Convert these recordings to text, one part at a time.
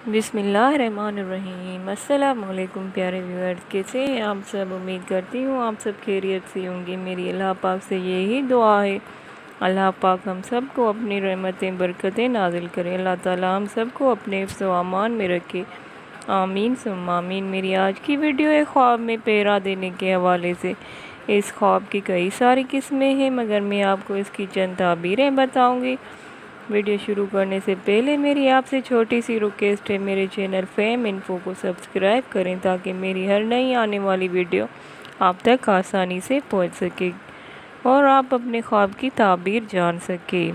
بسم اللہ الرحمن الرحیم۔ السلام علیکم پیارے ویورز، کیسے ہیں آپ سب؟ امید کرتی ہوں آپ سب خیریت سے ہوں گے۔ میری اللہ پاک سے یہی دعا ہے، اللہ پاک ہم سب کو اپنی رحمتیں برکتیں نازل کرے، اللہ تعالیٰ ہم سب کو اپنے حفظ و امان میں رکھے، آمین ثم آمین۔ میری آج کی ویڈیو ہے خواب میں پیرا دینے کے حوالے سے۔ اس خواب کی کئی ساری قسمیں ہیں، مگر میں آپ کو اس کی چند تعبیریں بتاؤں گی۔ ویڈیو شروع کرنے سے پہلے میری آپ سے چھوٹی سی ریکویسٹ ہے، میرے چینل فیم انفو کو سبسکرائب کریں تاکہ میری ہر نئی آنے والی ویڈیو آپ تک آسانی سے پہنچ سکے اور آپ اپنے خواب کی تعبیر جان سکیں۔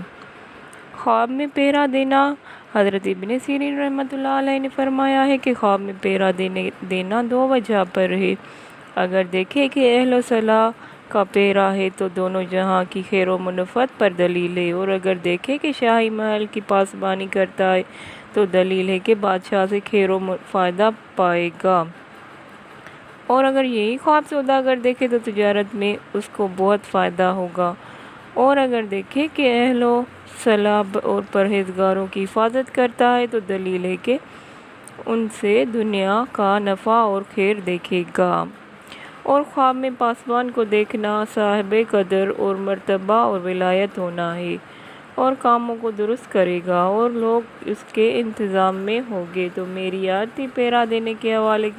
خواب میں پیرا دینا، حضرت ابن سیرین رحمۃ اللہ علیہ نے فرمایا ہے کہ خواب میں پیرا دینا دو وجہ پر ہے۔ اگر دیکھیں کہ اہل و صلاح کا پیرا ہے تو دونوں جہاں کی خیر و منفعت پر دلیل ہے، اور اگر دیکھیں کہ شاہی محل کی پاسبانی کرتا ہے تو دلیل ہے کہ بادشاہ سے خیر و فائدہ پائے گا، اور اگر یہی خواب سوداگر دیکھے تو تجارت میں اس کو بہت فائدہ ہوگا، اور اگر دیکھیں کہ اہل و صلاح اور پرہیزگاروں کی حفاظت کرتا ہے تو دلیل ہے کہ ان سے دنیا کا نفع اور خیر دیکھے گا، اور خواب میں پاسبان کو دیکھنا صاحب قدر اور مرتبہ اور ولایت ہونا ہے، اور کاموں کو درست کرے گا اور لوگ اس کے انتظام میں ہوں گے۔ تو میری آج تھی پیرا دینے کے حوالے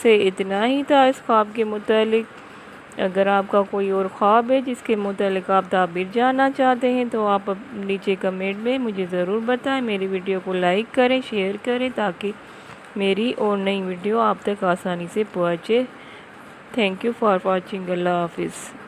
سے اتنا ہی تھا اس خواب کے متعلق۔ اگر آپ کا کوئی اور خواب ہے جس کے متعلق آپ تعبیر جاننا چاہتے ہیں تو آپ نیچے کمنٹ میں مجھے ضرور بتائیں۔ میری ویڈیو کو لائک کریں، شیئر کریں تاکہ میری اور نئی ویڈیو آپ تک آسانی سے پہنچے۔ Thank you for watching. اللہ حافظ۔